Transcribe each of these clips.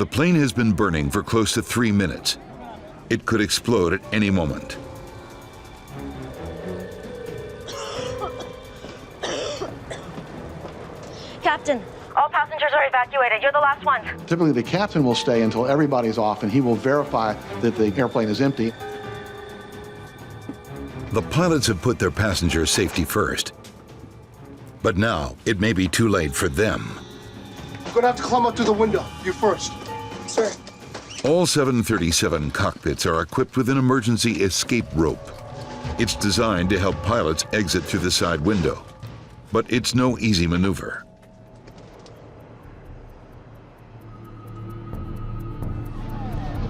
The plane has been burning for close to 3 minutes. It could explode at any moment. Captain, all passengers are evacuated. You're the last one. Typically, the captain will stay until everybody's off, and he will verify that the airplane is empty. The pilots have put their passengers' safety first. But now, it may be too late for them. You're gonna have to climb up through the window. You first. Sir. All 737 cockpits are equipped with an emergency escape rope. It's designed to help pilots exit through the side window. But it's no easy maneuver.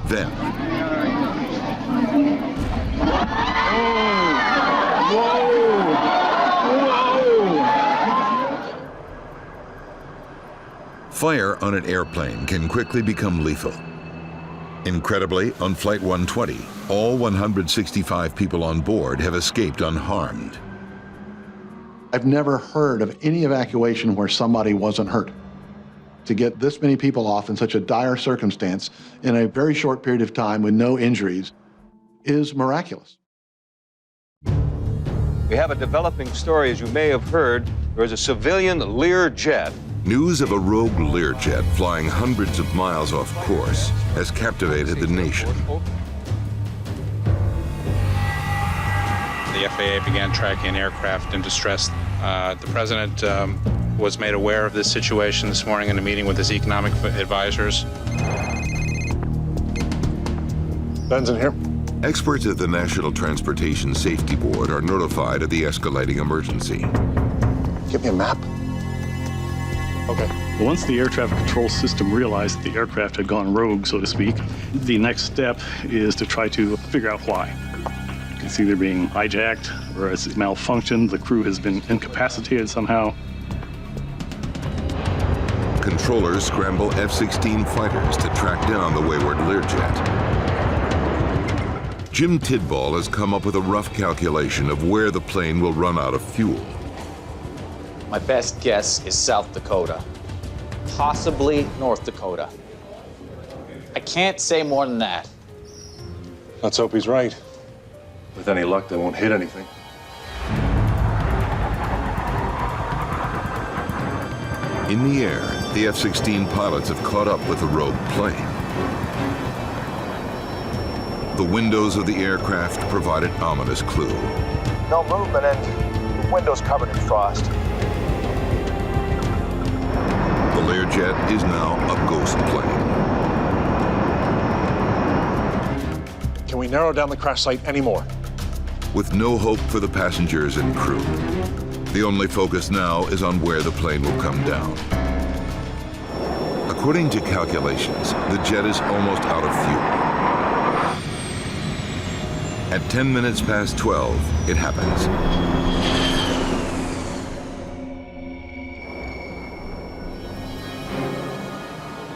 Then, fire on an airplane can quickly become lethal. Incredibly, on Flight 120, all 165 people on board have escaped unharmed. I've never heard of any evacuation where somebody wasn't hurt. To get this many people off in such a dire circumstance in a very short period of time with no injuries is miraculous. We have a developing story. As you may have heard, there is a civilian Learjet. News of a rogue Learjet flying hundreds of miles off course has captivated the nation. The FAA began tracking aircraft in distress. The president was made aware of this situation this morning in a meeting with his economic advisors. Ben's in here. Experts at the National Transportation Safety Board are notified of the escalating emergency. Give me a map. Okay. Once the air traffic control system realized that the aircraft had gone rogue, so to speak, the next step is to try to figure out why. It's either being hijacked or it's malfunctioned, the crew has been incapacitated somehow. Controllers scramble F-16 fighters to track down the wayward Learjet. Jim Tidball has come up with a rough calculation of where the plane will run out of fuel. My best guess is South Dakota, possibly North Dakota. I can't say more than that. Let's hope he's right. With any luck, they won't hit anything. In the air, the F-16 pilots have caught up with the rogue plane. The windows of the aircraft provide an ominous clue. No movement and the window's covered in frost. The Learjet is now a ghost plane. Can we narrow down the crash site anymore? With no hope for the passengers and crew, the only focus now is on where the plane will come down. According to calculations, the jet is almost out of fuel. At 10 minutes past 12, it happens.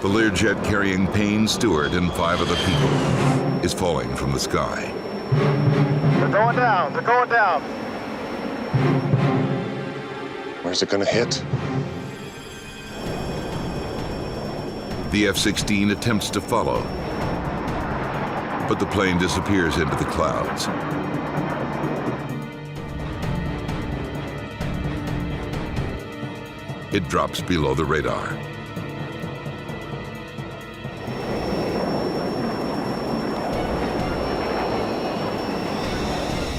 The Learjet carrying Payne Stewart and 5 other people is falling from the sky. They're going down. They're going down. Where's it gonna hit? The F-16 attempts to follow, but the plane disappears into the clouds. It drops below the radar.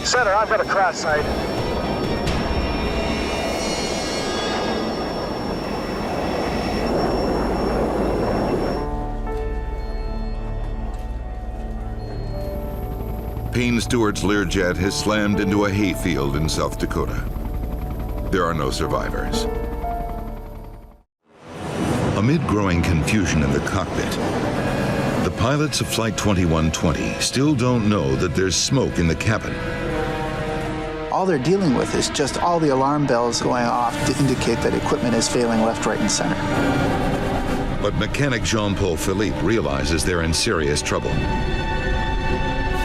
Center, I've got a crash site. Payne Stewart's Learjet has slammed into a hayfield in South Dakota. There are no survivors. Amid growing confusion in the cockpit, the pilots of Flight 2120 still don't know that there's smoke in the cabin. All they're dealing with is just all the alarm bells going off to indicate that equipment is failing left, right, and center. But mechanic Jean-Paul Philippe realizes they're in serious trouble.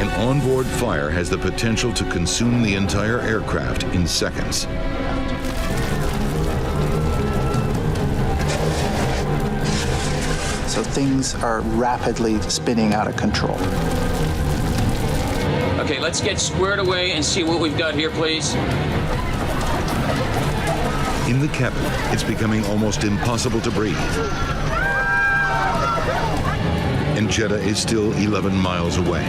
An onboard fire has the potential to consume the entire aircraft in seconds. So so things are rapidly spinning out of control. Okay, let's get squared away and see what we've got here, please. In the cabin, it's becoming almost impossible to breathe. And Jeddah is still 11 miles away.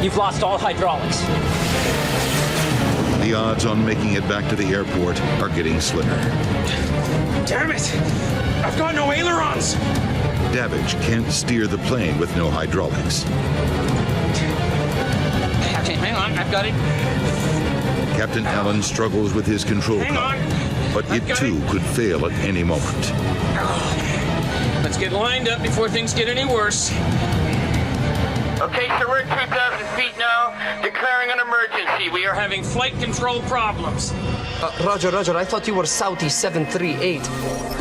You've lost all hydraulics. The odds on making it back to the airport are getting slimmer. Damn it! I've got no ailerons! Davidge can't steer the plane with no hydraulics. Okay, hang on, I've got it. Captain Allen struggles with his control column, but it too could fail at any moment. Let's get lined up before things get any worse. Okay, so we're at 3,000 feet now, declaring an emergency. We are having flight control problems. Roger, I thought you were Southeast 738.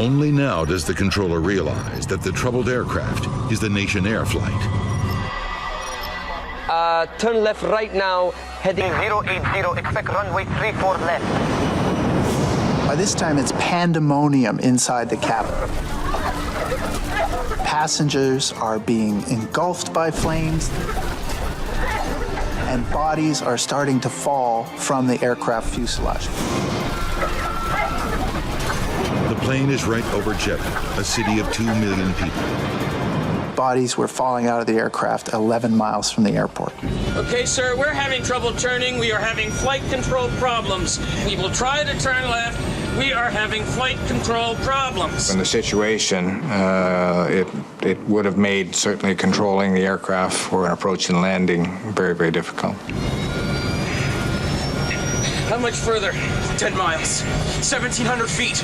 Only now does the controller realize that the troubled aircraft is the Nation Air flight. Turn left right now, heading 080, expect runway 34 left. By this time, it's pandemonium inside the cabin. Passengers are being engulfed by flames, and bodies are starting to fall from the aircraft fuselage. The plane is right over Jeddah, a city of 2 million people. Bodies were falling out of the aircraft 11 miles from the airport. Okay, sir, we're having trouble turning. We are having flight control problems. We will try to turn left. We are having flight control problems. In the situation, it would have made certainly controlling the aircraft for an approach and landing very, very difficult. How much further? 10 miles. 1,700 feet.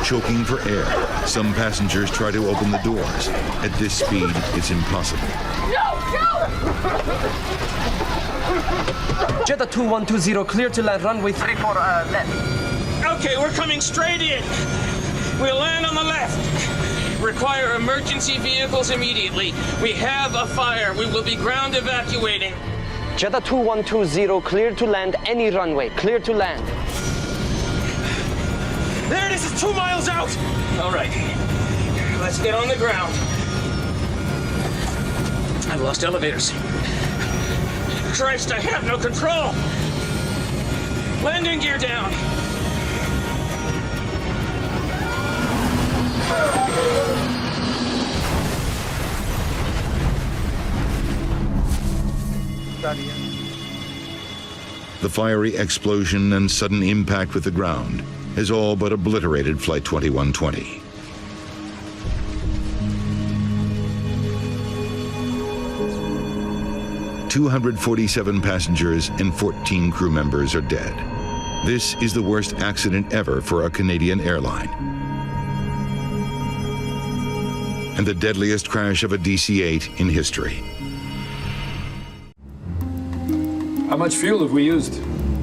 Choking for air, some passengers try to open the doors. At this speed, it's impossible. Jeddah 2120, clear to land runway 34 left. Okay, we're coming straight in. We'll land on the left. Require emergency vehicles immediately. We have a fire. We will be ground evacuating. Jeddah 2120, clear to land any runway, clear to land. There it is, it's 2 miles out. All right, let's get on the ground. I've lost elevators. Christ, I have no control. Landing gear down. The fiery explosion and sudden impact with the ground has all but obliterated Flight 2120. "247 passengers and 14 crew members are dead. This is the worst accident ever for a Canadian airline, and the deadliest crash of a DC-8 in history. How much fuel have we used?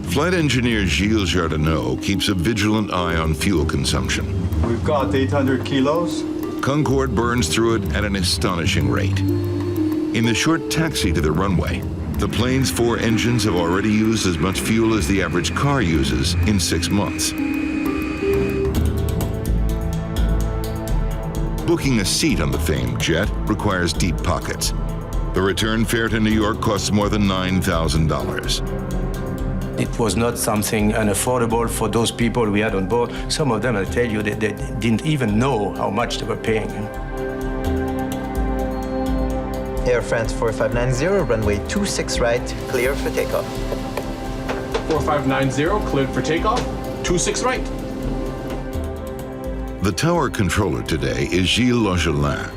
Flight engineer Gilles Jardinot keeps a vigilant eye on fuel consumption. We've got 800 kilos. Concorde burns through it at an astonishing rate. In the short taxi to the runway, the plane's 4 engines have already used as much fuel as the average car uses in 6 months. Booking a seat on the famed jet requires deep pockets. The return fare to New York costs more than $9,000. It was not something unaffordable for those people we had on board. Some of them, I tell you, they didn't even know how much they were paying. Air France 4590, runway 26 right, clear for takeoff. 4590, cleared for takeoff. 26 right. The tower controller today is Gilles Longelin.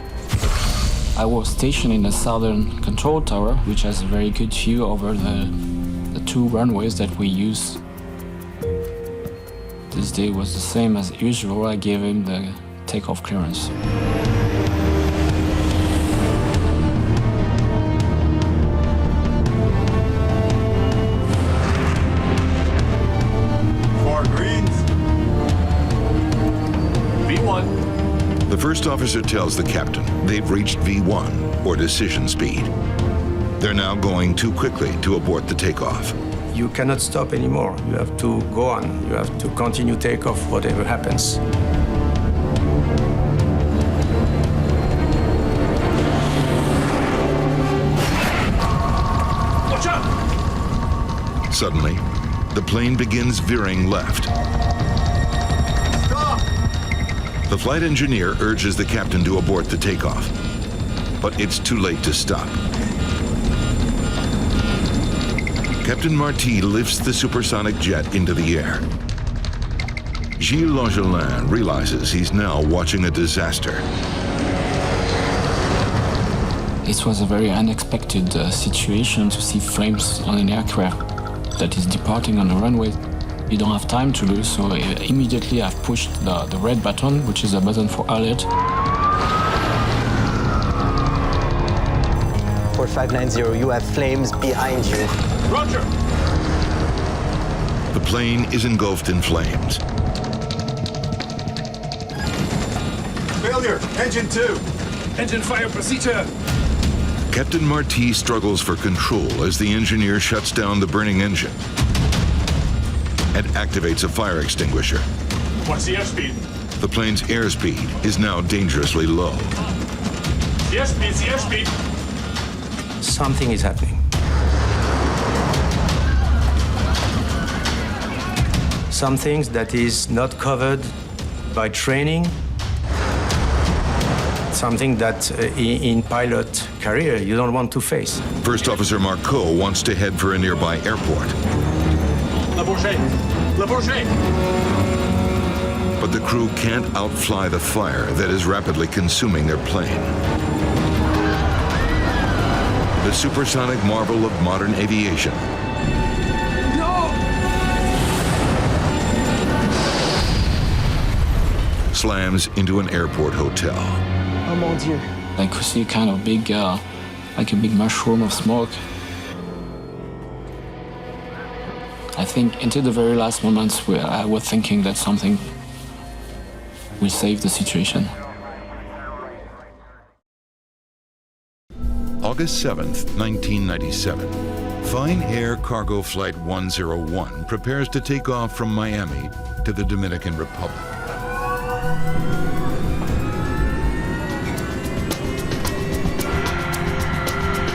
I was stationed in the southern control tower, which has a very good view over the 2 runways that we use. This day was the same as usual. I gave him the takeoff clearance. The first officer tells the captain they've reached V1, or decision speed. They're now going too quickly to abort the takeoff. You cannot stop anymore. You have to go on. You have to continue takeoff, whatever happens. Suddenly, the plane begins veering left. Stop! The flight engineer urges the captain to abort the takeoff, but it's too late to stop. Captain Marty lifts the supersonic jet into the air. Gilles Longelin realizes he's now watching a disaster. It was a very unexpected situation to see flames on an aircraft that is departing on the runway. You don't have time to lose, so immediately I've pushed the red button, which is a button for alert. 4590, you have flames behind you. Roger! The plane is engulfed in flames. Failure! Engine 2! Engine fire procedure! Captain Marty struggles for control as the engineer shuts down the burning engine and activates a fire extinguisher. What's the airspeed? The plane's airspeed is now dangerously low. The airspeed! Something is happening. Some things that is not covered by training. Something that in pilot career you don't want to face. First Officer Marceau wants to head for a nearby airport. Le Bourget! But the crew can't outfly the fire that is rapidly consuming their plane. The supersonic marvel of modern aviation. No! Slams into an airport hotel. Oh mon Dieu. I could see kind of big, like a big mushroom of smoke. I think into the very last moments where I was thinking that something will save the situation. August 7th, 1997. Fine Air Cargo Flight 101 prepares to take off from Miami to the Dominican Republic.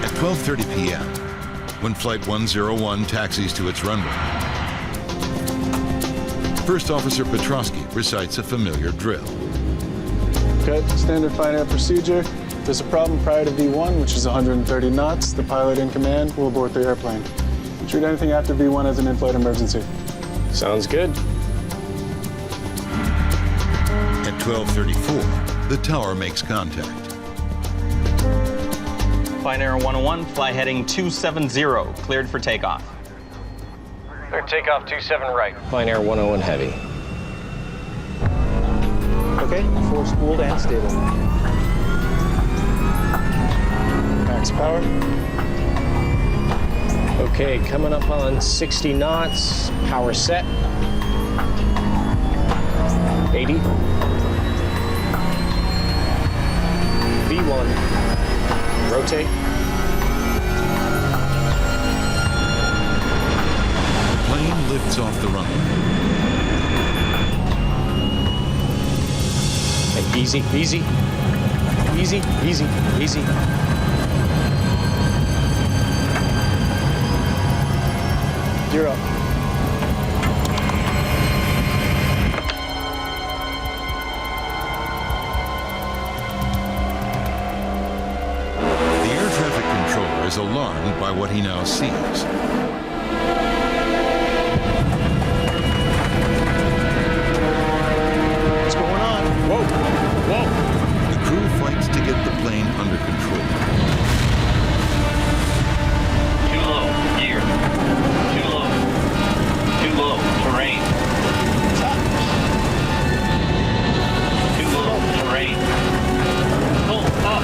At 12:30 p.m., when Flight 101 taxis to its runway, First Officer Petrosky recites a familiar drill. Okay, standard fine air procedure. If there's a problem prior to V1, which is 130 knots, the pilot in command will abort the airplane. Treat anything after V1 as an in-flight emergency. Sounds good. At 12:34, the tower makes contact. Fine Air 101, fly heading 270, cleared for takeoff. Clear takeoff 27 right. Fine Air 101 heavy. Okay, force spooled and stable. Max power. Okay, coming up on 60 knots. Power set. 80. V1. Rotate. The plane lifts off the runway. Easy, easy. Easy, easy, easy. You're up. The air traffic controller is alarmed by what he now sees. What's going on? Whoa, whoa. The crew fights to get the plane under control. Too low, gear. Too low. Too low, terrain. Too low, terrain. Pull up.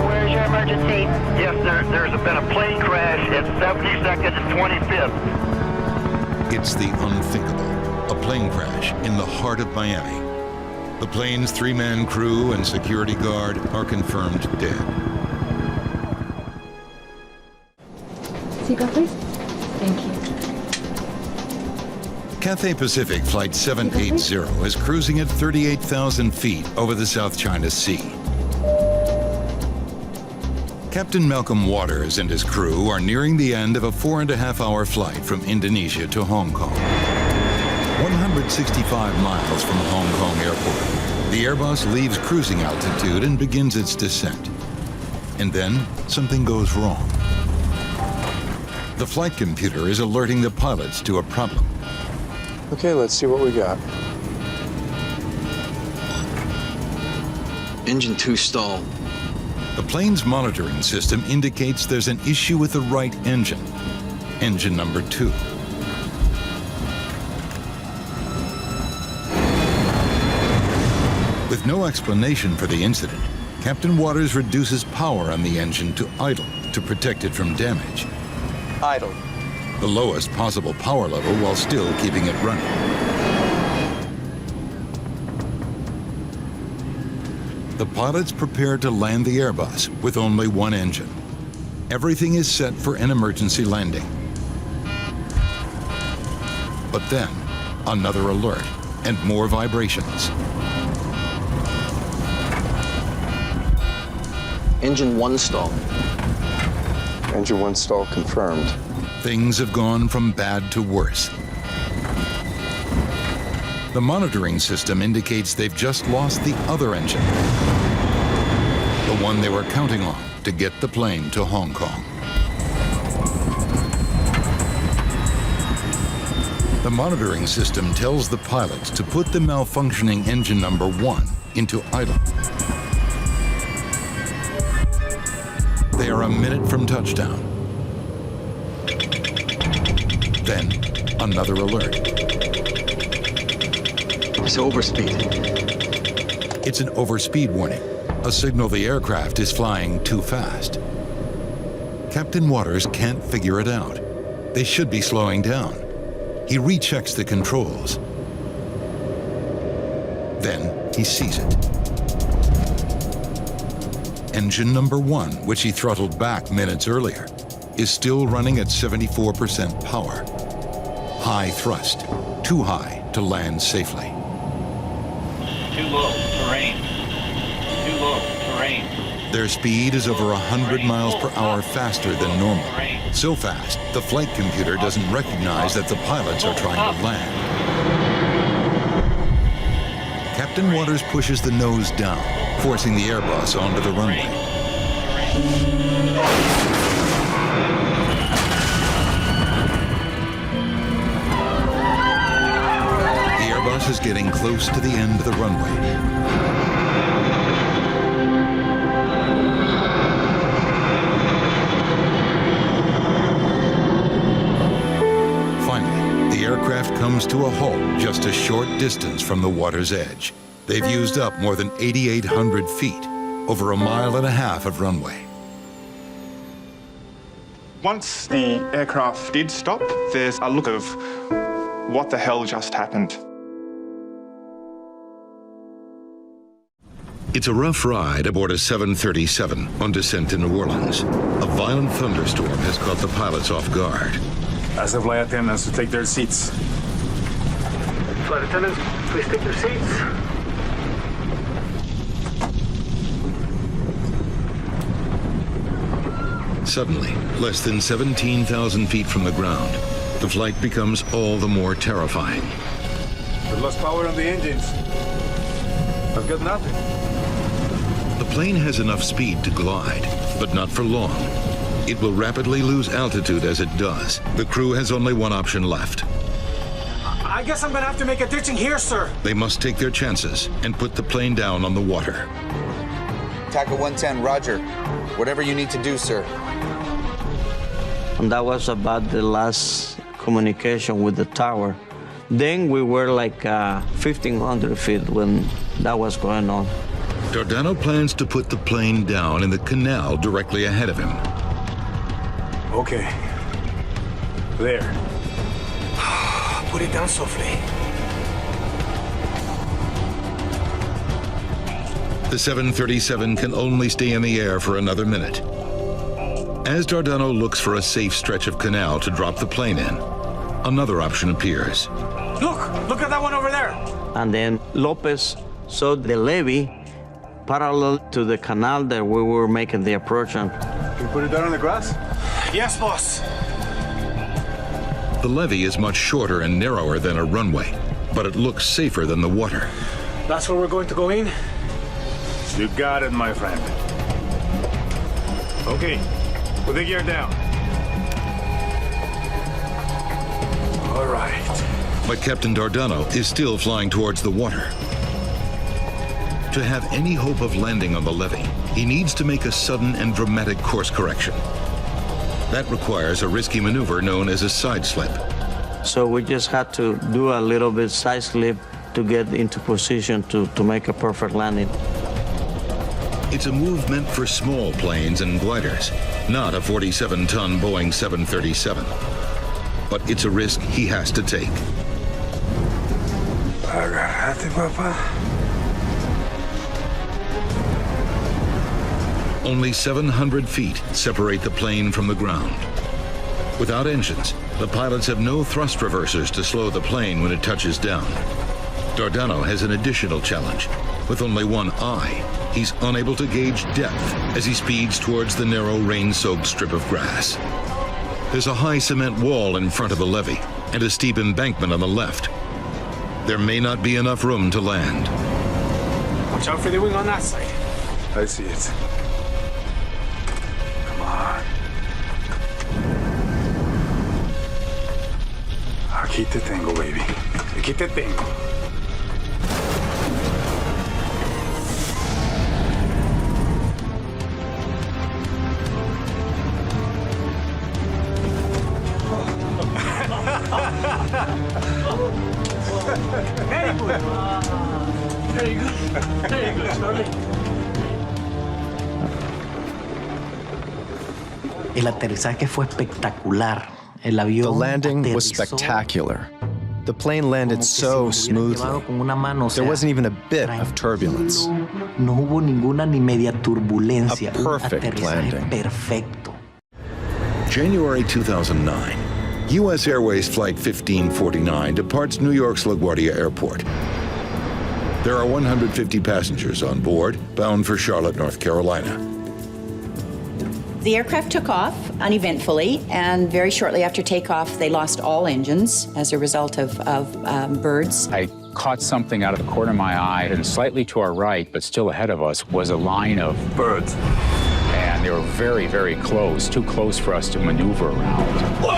Where's your emergency? Yes, there's been a plane crash at 72nd and 25th. It's the unthinkable. A plane crash in the heart of Miami. The plane's three-man crew and security guard are confirmed dead. Seatbelt, please. Thank you. Cathay Pacific Flight 780 is cruising at 38,000 feet over the South China Sea. Captain Malcolm Waters and his crew are nearing the end of a 4.5-hour flight from Indonesia to Hong Kong. 165 miles from Hong Kong Airport, the Airbus leaves cruising altitude and begins its descent. And then something goes wrong. The flight computer is alerting the pilots to a problem. Okay, let's see what we got. Engine 2 stalled. The plane's monitoring system indicates there's an issue with the right engine, engine number 2. With no explanation for the incident, Captain Waters reduces power on the engine to idle to protect it from damage. Idle. The lowest possible power level while still keeping it running. The pilots prepare to land the Airbus with only one engine. Everything is set for an emergency landing. But then, another alert and more vibrations. Engine 1 stalled. Engine 1 stall confirmed. Things have gone from bad to worse. The monitoring system indicates they've just lost the other engine, the one they were counting on to get the plane to Hong Kong. The monitoring system tells the pilots to put the malfunctioning engine number 1 into idle. They are a minute from touchdown. Then, another alert. It's overspeed. It's an overspeed warning, a signal the aircraft is flying too fast. Captain Waters can't figure it out. They should be slowing down. He rechecks the controls. Then he sees it. Engine number 1, which he throttled back minutes earlier, is still running at 74% power. High thrust, too high to land safely. Too low, terrain. Too low, terrain. Their speed is over 100 miles per hour faster than normal. So fast, the flight computer doesn't recognize that the pilots are trying to land. Captain Waters pushes the nose down, forcing the Airbus onto the runway. The Airbus is getting close to the end of the runway. Finally, the aircraft comes to a halt just a short distance from the water's edge. They've used up more than 8,800 feet, over 1.5 miles of runway. Once the aircraft did stop, there's a look of what the hell just happened. It's a rough ride aboard a 737 on descent to New Orleans. A violent thunderstorm has caught the pilots off guard. Ask the flight attendants to take their seats. Flight attendants, please take your seats. Suddenly, less than 17,000 feet from the ground, the flight becomes all the more terrifying. We've lost power on the engines. I've got nothing. The plane has enough speed to glide, but not for long. It will rapidly lose altitude as it does. The crew has only one option left. I guess I'm gonna have to make a ditching here, sir. They must take their chances and put the plane down on the water. Tackle 110, roger. Whatever you need to do, sir. And that was about the last communication with the tower. Then we were like 1,500 feet when that was going on. Dardano plans to put the plane down in the canal directly ahead of him. Okay. There. Put it down softly. The 737 can only stay in the air for another minute. As Dardano looks for a safe stretch of canal to drop the plane in, another option appears. Look at that one over there. And then Lopez saw the levee parallel to the canal that we were making the approach on. Can you put it down on the grass? Yes, boss. The levee is much shorter and narrower than a runway, but it looks safer than the water. That's where we're going to go in? You got it, my friend. Okay, put the gear down. All right. But Captain Dardano is still flying towards the water. To have any hope of landing on the levee, he needs to make a sudden and dramatic course correction. That requires a risky maneuver known as a side slip. So we just had to do a little bit side slip to get into position to make a perfect landing. It's a move meant for small planes and gliders, not a 47-ton Boeing 737. But it's a risk he has to take. Agarrate, papá. Only 700 feet separate the plane from the ground. Without engines, the pilots have no thrust reversers to slow the plane when it touches down. Dardano has an additional challenge. With only one eye, he's unable to gauge depth as he speeds towards the narrow, rain-soaked strip of grass. There's a high cement wall in front of the levee and a steep embankment on the left. There may not be enough room to land. Watch out for the wing on that side. I see it. Come on. Aquí te tengo, baby. Aquí te tengo. Very good. Very good. Very good, Charlie. El aterrizaje fue espectacular. El avión The landing was aterrizó spectacular. The plane landed so smoothly. There wasn't even a bit of turbulence. No hubo ninguna ni media turbulencia. A perfect Un aterrizaje landing. perfecto. January 2009. U.S. Airways Flight 1549 departs New York's LaGuardia Airport. There are 150 passengers on board, bound for Charlotte, North Carolina. The aircraft took off uneventfully, and very shortly after takeoff, they lost all engines as a result of birds. I caught something out of the corner of my eye, and slightly to our right, but still ahead of us, was a line of birds. And they were very, very close, too close for us to maneuver around. Whoa!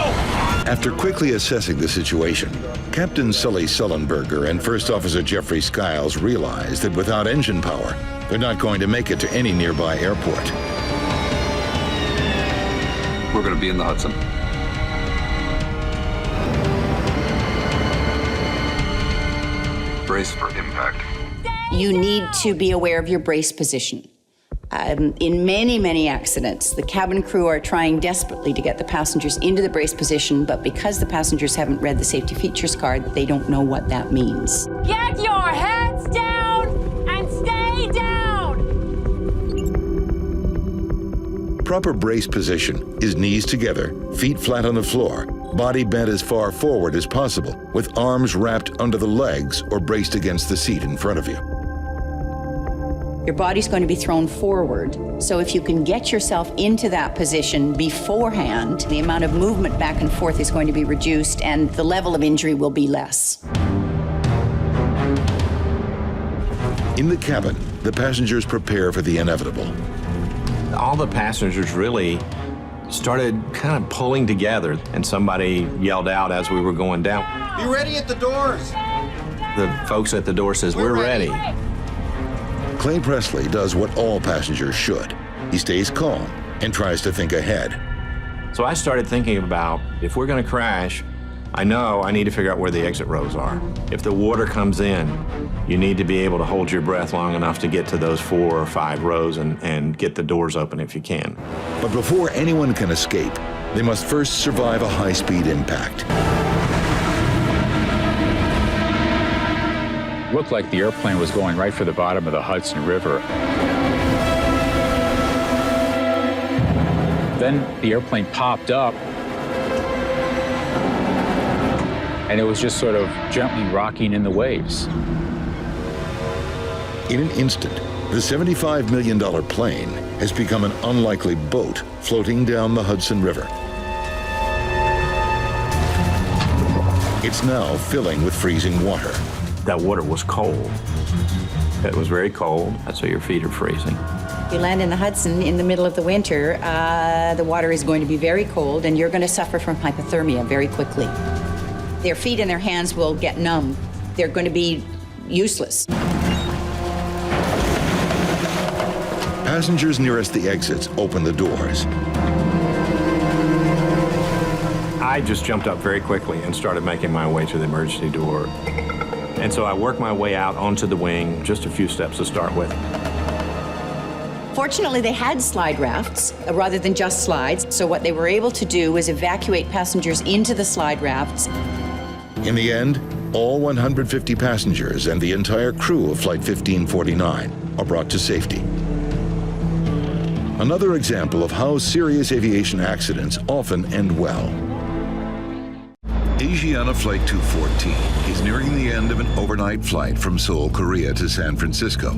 After quickly assessing the situation, Captain Sully Sullenberger and First Officer Jeffrey Skiles realized that without engine power, they're not going to make it to any nearby airport. We're going to be in the Hudson. Brace for impact. You need to be aware of your brace position. In many, many accidents, the cabin crew are trying desperately to get the passengers into the brace position, but because the passengers haven't read the safety features card, they don't know what that means. Get your heads down and stay down! Proper brace position is knees together, feet flat on the floor, body bent as far forward as possible, with arms wrapped under the legs or braced against the seat in front of you. Your body's going to be thrown forward. So if you can get yourself into that position beforehand, the amount of movement back and forth is going to be reduced and the level of injury will be less. In the cabin, the passengers prepare for the inevitable. All the passengers really started kind of pulling together, and somebody yelled out as we were going down. Be ready at the doors. The folks at the door says, "We're ready." Clay Presley does what all passengers should. He stays calm and tries to think ahead. So I started thinking about, if we're going to crash, I know I need to figure out where the exit rows are. If the water comes in, you need to be able to hold your breath long enough to get to those 4 or 5 rows and get the doors open if you can. But before anyone can escape, they must first survive a high-speed impact. Looked like the airplane was going right for the bottom of the Hudson River. Then the airplane popped up, and it was just sort of gently rocking in the waves. In an instant, the $75 million plane has become an unlikely boat floating down the Hudson River. It's now filling with freezing water. That water was cold. It was very cold, so your feet are freezing. You land in the Hudson in the middle of the winter, the water is going to be very cold and you're going to suffer from hypothermia very quickly. Their feet and their hands will get numb. They're going to be useless. Passengers nearest the exits open the doors. I just jumped up very quickly and started making my way to the emergency door. And so I worked my way out onto the wing, just a few steps to start with. Fortunately, they had slide rafts rather than just slides, so what they were able to do was evacuate passengers into the slide rafts. In the end, all 150 passengers and the entire crew of Flight 1549 are brought to safety. Another example of how serious aviation accidents often end well. Asiana Flight 214 is nearing the end of an overnight flight from Seoul, Korea to San Francisco.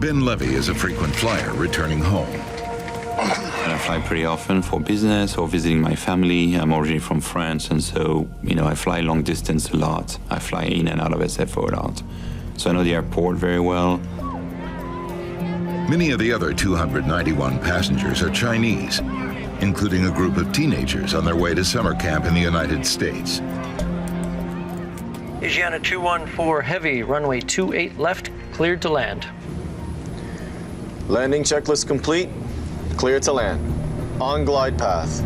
Ben Levy is a frequent flyer returning home. I fly pretty often for business or visiting my family. I'm originally from France, and so, I fly long distance a lot. I fly in and out of SFO a lot. So I know the airport very well. Many of the other 291 passengers are Chinese, including a group of teenagers on their way to summer camp in the United States. Asiana 214 Heavy, runway 28 left, cleared to land. Landing checklist complete. Clear to land. On glide path.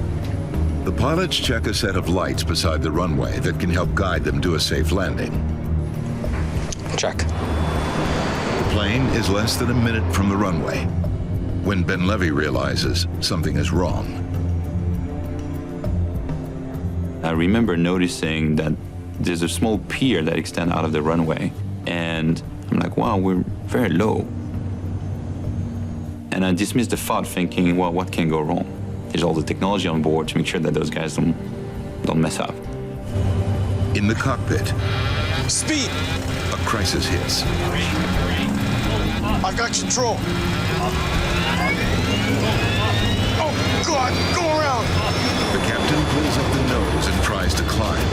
The pilots check a set of lights beside the runway that can help guide them to a safe landing. Check. The plane is less than a minute from the runway when Ben Levy realizes something is wrong. I remember noticing that there's a small pier that extends out of the runway, and I'm like, wow, we're very low. And I dismissed the thought thinking, well, what can go wrong? There's all the technology on board to make sure that those guys don't mess up. In the cockpit, speed! A crisis hits. I've got control. Oh, God, go around! The captain pulls up the nose and tries to climb.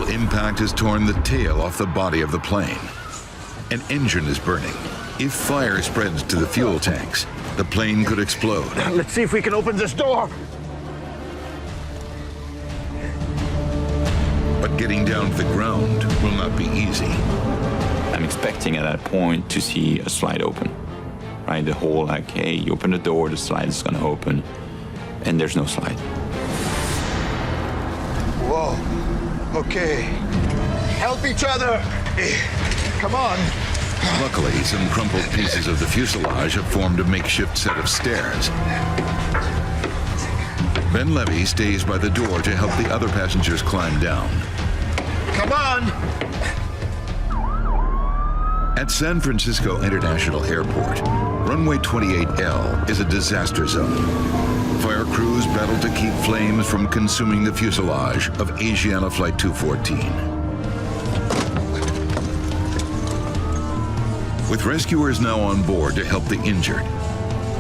Impact has torn the tail off the body of the plane. An engine is burning. If fire spreads to the fuel tanks, the plane could explode. Let's see if we can open this door. But getting down to the ground will not be easy. I'm expecting at that point to see a slide open, right? The whole like, hey, you open the door, the slide is gonna open, and there's no slide. Whoa. Okay. Help each other. Come on. Luckily, some crumpled pieces of the fuselage have formed a makeshift set of stairs. Ben Levy stays by the door to help the other passengers climb down. Come on. At San Francisco International Airport, runway 28L is a disaster zone. Fire crews battle to keep flames from consuming the fuselage of Asiana Flight 214. With rescuers now on board to help the injured,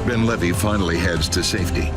Ben Levy finally heads to safety.